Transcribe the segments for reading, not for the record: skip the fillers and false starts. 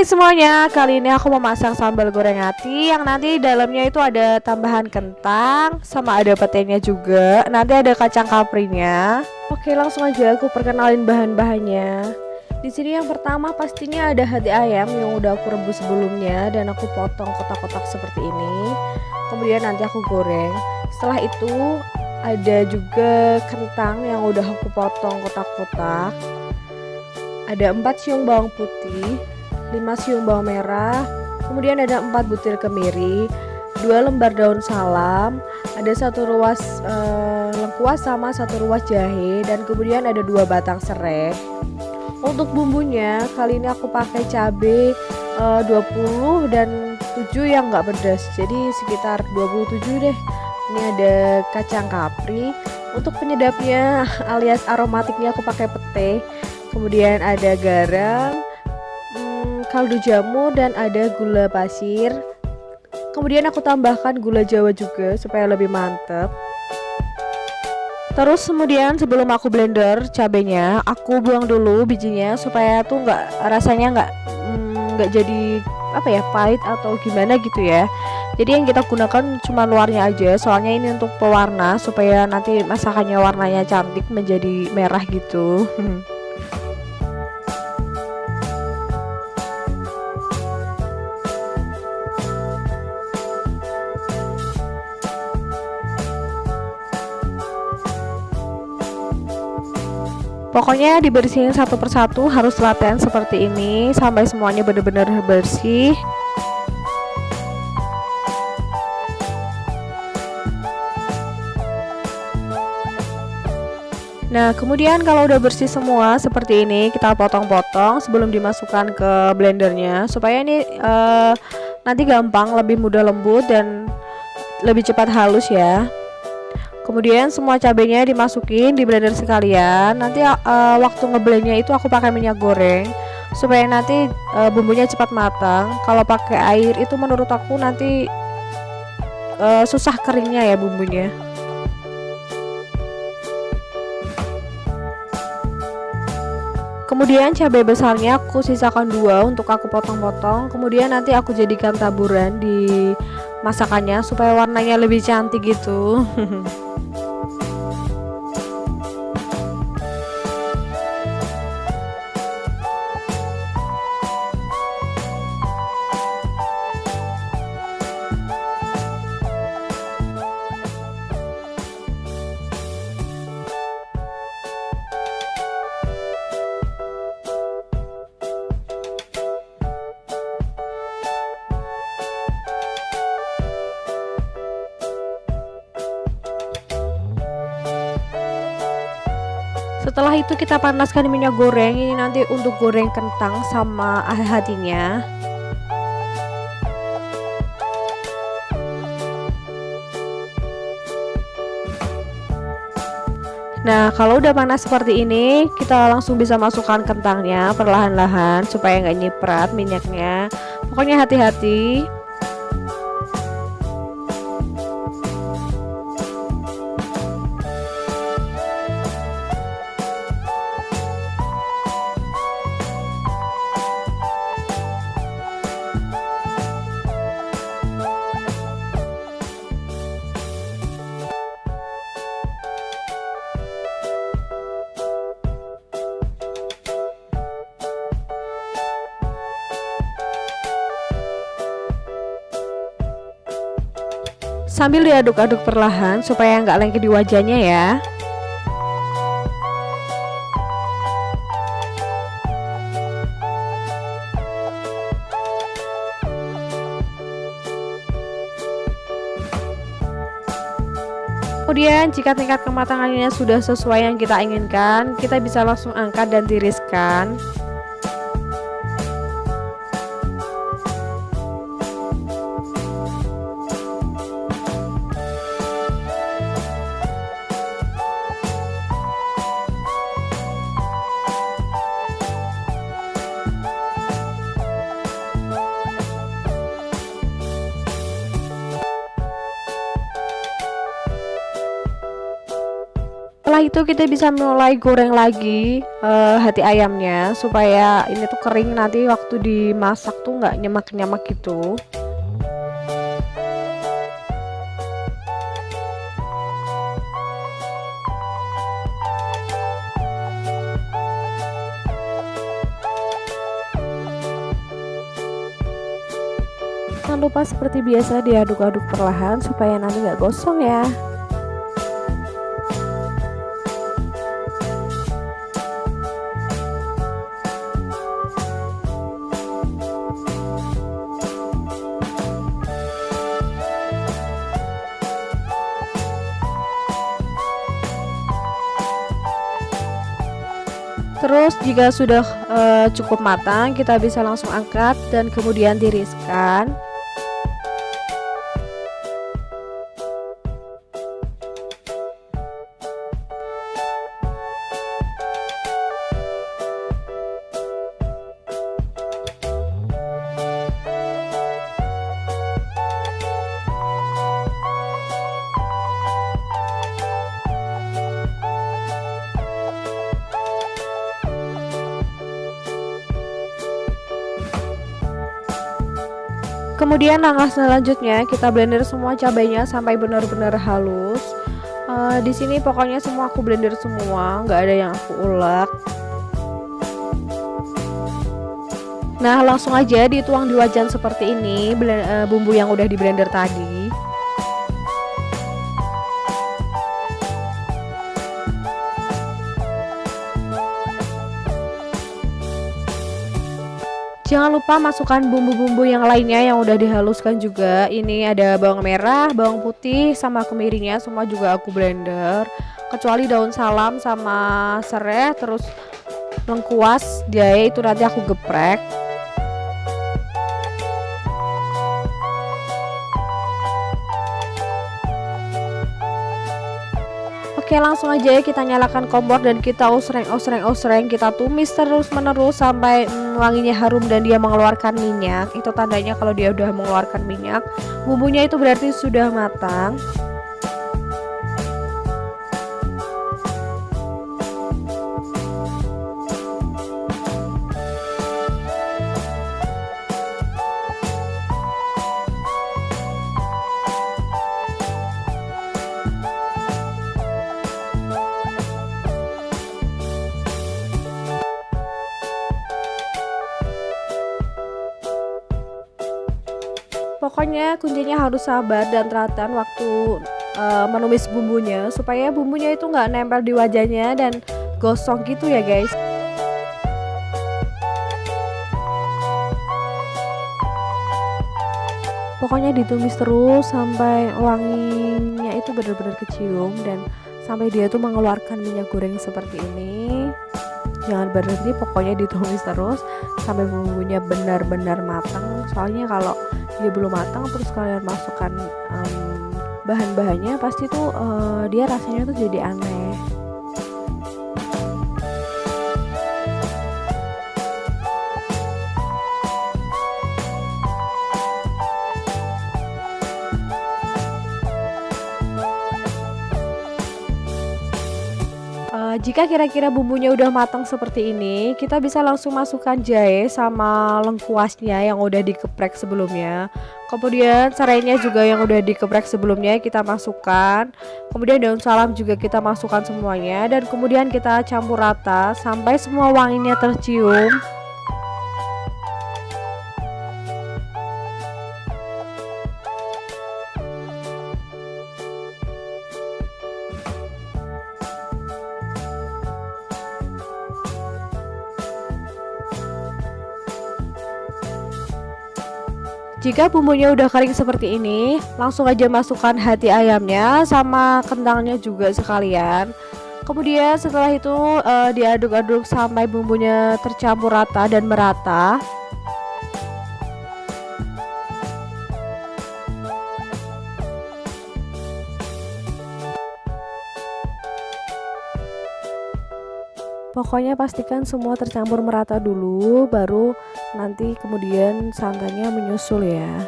Hai semuanya, kali ini aku mau masak sambal goreng ati yang nanti di dalamnya itu ada tambahan kentang sama ada petenya juga. Nanti ada kacang kaprinya. Oke, langsung aja aku perkenalin bahan-bahannya. Di sini yang pertama pastinya ada hati ayam yang udah aku rebus sebelumnya dan aku potong kotak-kotak seperti ini. Kemudian nanti aku goreng. Setelah itu ada juga kentang yang udah aku potong kotak-kotak. Ada 4 siung bawang putih, 5 siung bawang merah, kemudian ada 4 butir kemiri, 2 lembar daun salam, ada 1 ruas lengkuas sama 1 ruas jahe, dan kemudian ada 2 batang serai. Untuk bumbunya kali ini aku pakai cabai 20 dan 7 yang enggak pedas, jadi sekitar 27 deh. Ini ada kacang kapri. Untuk penyedapnya alias aromatiknya aku pakai pete. Kemudian ada garam, kaldu jamu, dan ada gula pasir. Kemudian aku tambahkan gula jawa juga supaya lebih mantep. Terus kemudian sebelum aku blender cabenya, aku buang dulu bijinya supaya tuh rasanya nggak jadi apa ya, pahit atau gimana gitu ya. Jadi yang kita gunakan cuma luarnya aja, soalnya ini untuk pewarna supaya nanti masakannya warnanya cantik menjadi merah gitu. Pokoknya dibersihin satu persatu, harus latihan seperti ini sampai semuanya benar-benar bersih. Nah, kemudian kalau udah bersih semua seperti ini, kita potong-potong sebelum dimasukkan ke blendernya supaya ini nanti gampang, lebih mudah lembut dan lebih cepat halus ya. Kemudian semua cabenya dimasukin di blender sekalian. Nanti waktu ngeblendnya itu aku pakai minyak goreng supaya nanti bumbunya cepat matang. Kalau pakai air itu menurut aku nanti susah keringnya ya bumbunya. Kemudian cabai besarnya aku sisakan 2 untuk aku potong-potong. Kemudian nanti aku jadikan taburan di masakannya supaya warnanya lebih cantik gitu. Setelah itu kita panaskan minyak goreng. Ini nanti untuk goreng kentang sama hatinya. Nah, kalau udah panas seperti ini, kita langsung bisa masukkan kentangnya perlahan-lahan supaya nggak nyiprat minyaknya. Pokoknya hati-hati. Sambil diaduk-aduk perlahan supaya nggak lengket di wajahnya ya. Kemudian jika tingkat kematangannya sudah sesuai yang kita inginkan, kita bisa langsung angkat dan tiriskan. Setelah itu kita bisa mulai goreng lagi hati ayamnya supaya ini tuh kering, nanti waktu dimasak tuh nggak nyemak-nyemak gitu. Jangan lupa seperti biasa diaduk-aduk perlahan supaya nanti nggak gosong ya. Terus jika sudah cukup matang, kita bisa langsung angkat dan kemudian tiriskan. Kemudian langkah selanjutnya kita blender semua cabainya sampai benar-benar halus. Di sini pokoknya semua aku blender semua, nggak ada yang aku ulek. Nah, langsung aja dituang di wajan seperti ini bumbu yang udah di blender tadi. Jangan lupa masukkan bumbu-bumbu yang lainnya yang udah dihaluskan juga. Ini ada bawang merah, bawang putih, sama kemirinya semua juga aku blender. Kecuali daun salam sama serai, terus lengkuas, jahe itu nanti aku geprek. Oke, langsung aja ya kita nyalakan kompor dan kita osreng, kita tumis terus menerus sampai wanginya harum dan dia mengeluarkan minyak. Itu tandanya kalau dia udah mengeluarkan minyak, bumbunya itu berarti sudah matang. Pokoknya kuncinya harus sabar dan telaten waktu menumis bumbunya supaya bumbunya itu nggak nempel di wajahnya dan gosong gitu ya guys. Pokoknya ditumis terus sampai wanginya itu benar-benar kecium dan sampai dia tuh mengeluarkan minyak goreng seperti ini. Jangan berhenti, pokoknya ditumis terus sampai bumbunya benar-benar matang. Soalnya kalau dia belum matang terus kalian masukkan bahan-bahannya, pasti tuh dia rasanya tuh jadi aneh. Jika kira-kira bumbunya udah matang seperti ini, kita bisa langsung masukkan jahe sama lengkuasnya yang udah dikeprek sebelumnya. Kemudian serainya juga yang udah dikeprek sebelumnya kita masukkan. Kemudian daun salam juga kita masukkan semuanya dan kemudian kita campur rata sampai semua wanginya tercium. Jika bumbunya udah kering seperti ini, langsung aja masukkan hati ayamnya sama kentangnya juga sekalian. Kemudian setelah itu diaduk-aduk sampai bumbunya tercampur rata dan merata. Pokoknya pastikan semua tercampur merata dulu, baru nanti kemudian santannya menyusul ya.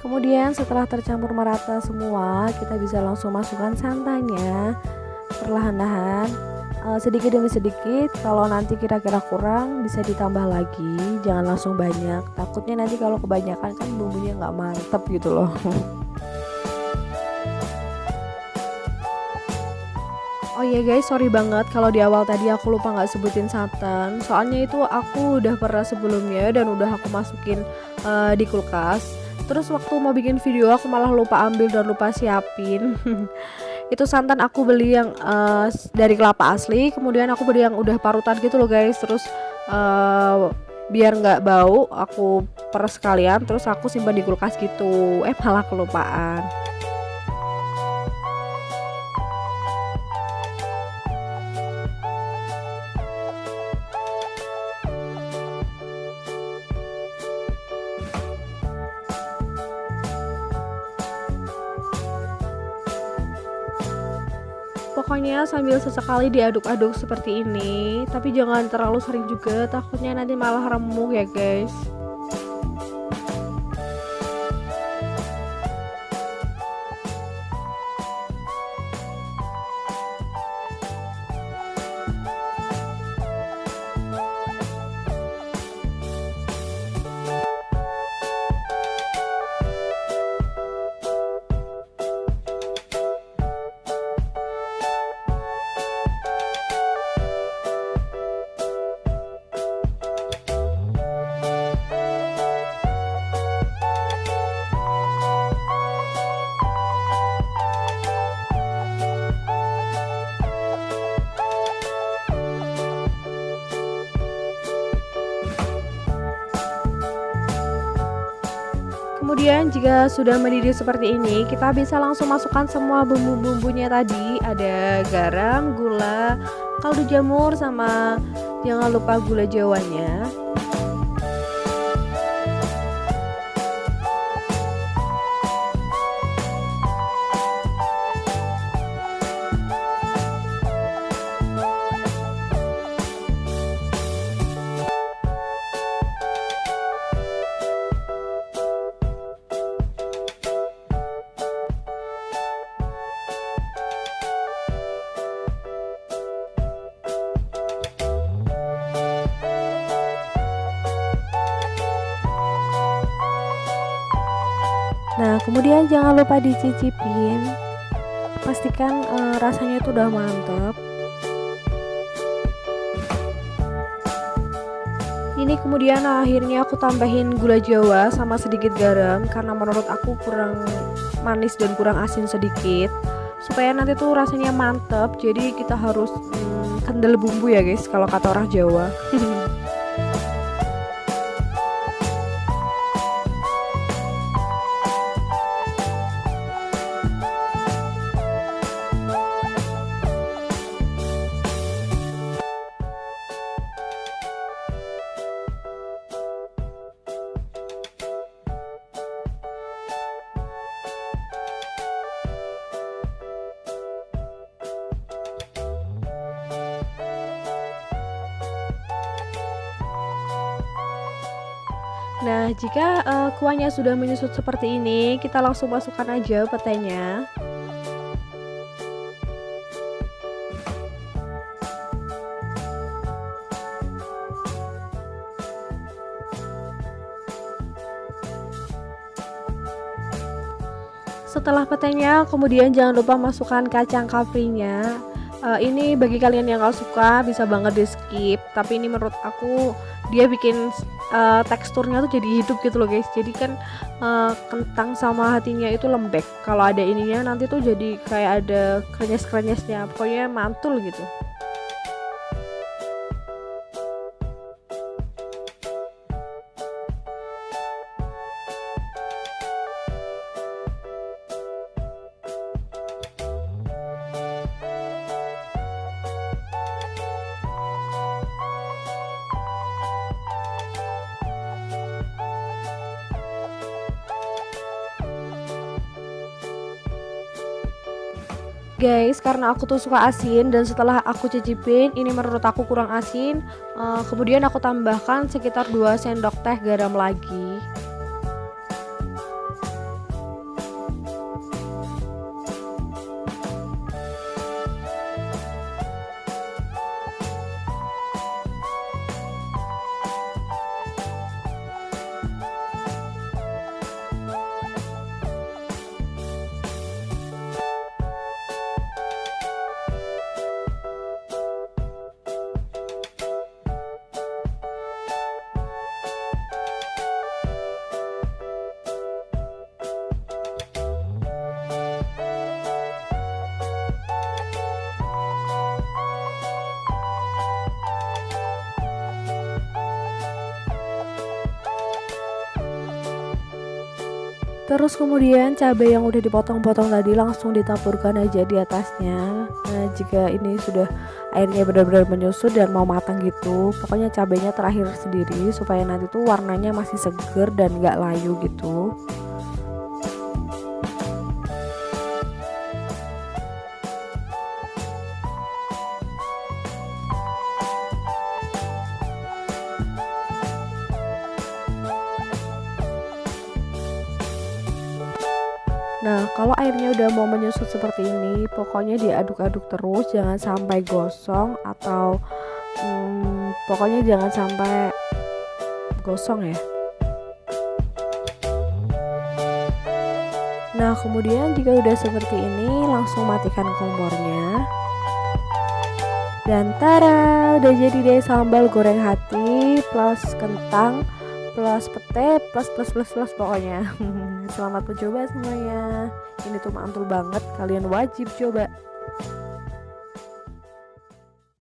Kemudian setelah tercampur merata semua, kita bisa langsung masukkan santannya perlahan-lahan, sedikit demi sedikit. Kalau nanti kira-kira kurang bisa ditambah lagi, jangan langsung banyak, takutnya nanti kalau kebanyakan kan bumbunya nggak mantep gitu loh. Oh iya guys, sorry banget kalau di awal tadi aku lupa nggak sebutin santan. Soalnya itu aku udah pernah sebelumnya dan udah aku masukin di kulkas. Terus waktu mau bikin video aku malah lupa ambil dan lupa siapin. Itu santan aku beli yang dari kelapa asli. Kemudian aku beli yang udah parutan gitu loh guys. Terus biar nggak bau, aku peres sekalian. Terus aku simpan di kulkas gitu. Malah kelupaan. Pokoknya sambil sesekali diaduk-aduk seperti ini, tapi jangan terlalu sering juga, takutnya nanti malah remuk ya guys. Kemudian jika sudah mendidih seperti ini, kita bisa langsung masukkan semua bumbu-bumbunya tadi. Ada garam, gula, kaldu jamur, sama jangan lupa gula jawanya. Nah, kemudian jangan lupa dicicipin. Pastikan rasanya itu udah mantep. Ini kemudian akhirnya aku tambahin gula jawa sama sedikit garam karena menurut aku kurang manis dan kurang asin sedikit. Supaya nanti tuh rasanya mantep. Jadi kita harus kendel bumbu ya guys, kalau kata orang Jawa. Nah, jika kuahnya sudah menyusut seperti ini, kita langsung masukkan aja petenya. Setelah petenya, kemudian jangan lupa masukkan kacang kaprinya. Ini bagi kalian yang gak suka bisa banget di skip, tapi ini menurut aku dia bikin teksturnya tuh jadi hidup gitu loh guys. Jadi kan kentang sama hatinya itu lembek, kalau ada ininya nanti tuh jadi kayak ada krenyes-krenyesnya, pokoknya mantul gitu. Guys, karena aku tuh suka asin dan setelah aku cicipin ini menurut aku kurang asin, kemudian aku tambahkan sekitar 2 sendok teh garam lagi. Terus kemudian cabai yang udah dipotong-potong tadi langsung ditaburkan aja di atasnya. Nah, jika ini sudah airnya benar-benar menyusut dan mau matang gitu, pokoknya cabainya terakhir sendiri supaya nanti tuh warnanya masih seger dan gak layu gitu. Nah, kalau airnya udah mau menyusut seperti ini, pokoknya diaduk-aduk terus, jangan sampai gosong atau pokoknya jangan sampai gosong ya. Nah, kemudian jika udah seperti ini, langsung matikan kompornya. Dan tara, udah jadi deh sambal goreng hati plus kentang plus pete plus pokoknya. Selamat mencoba semuanya. Ini tuh mantul banget, kalian wajib coba.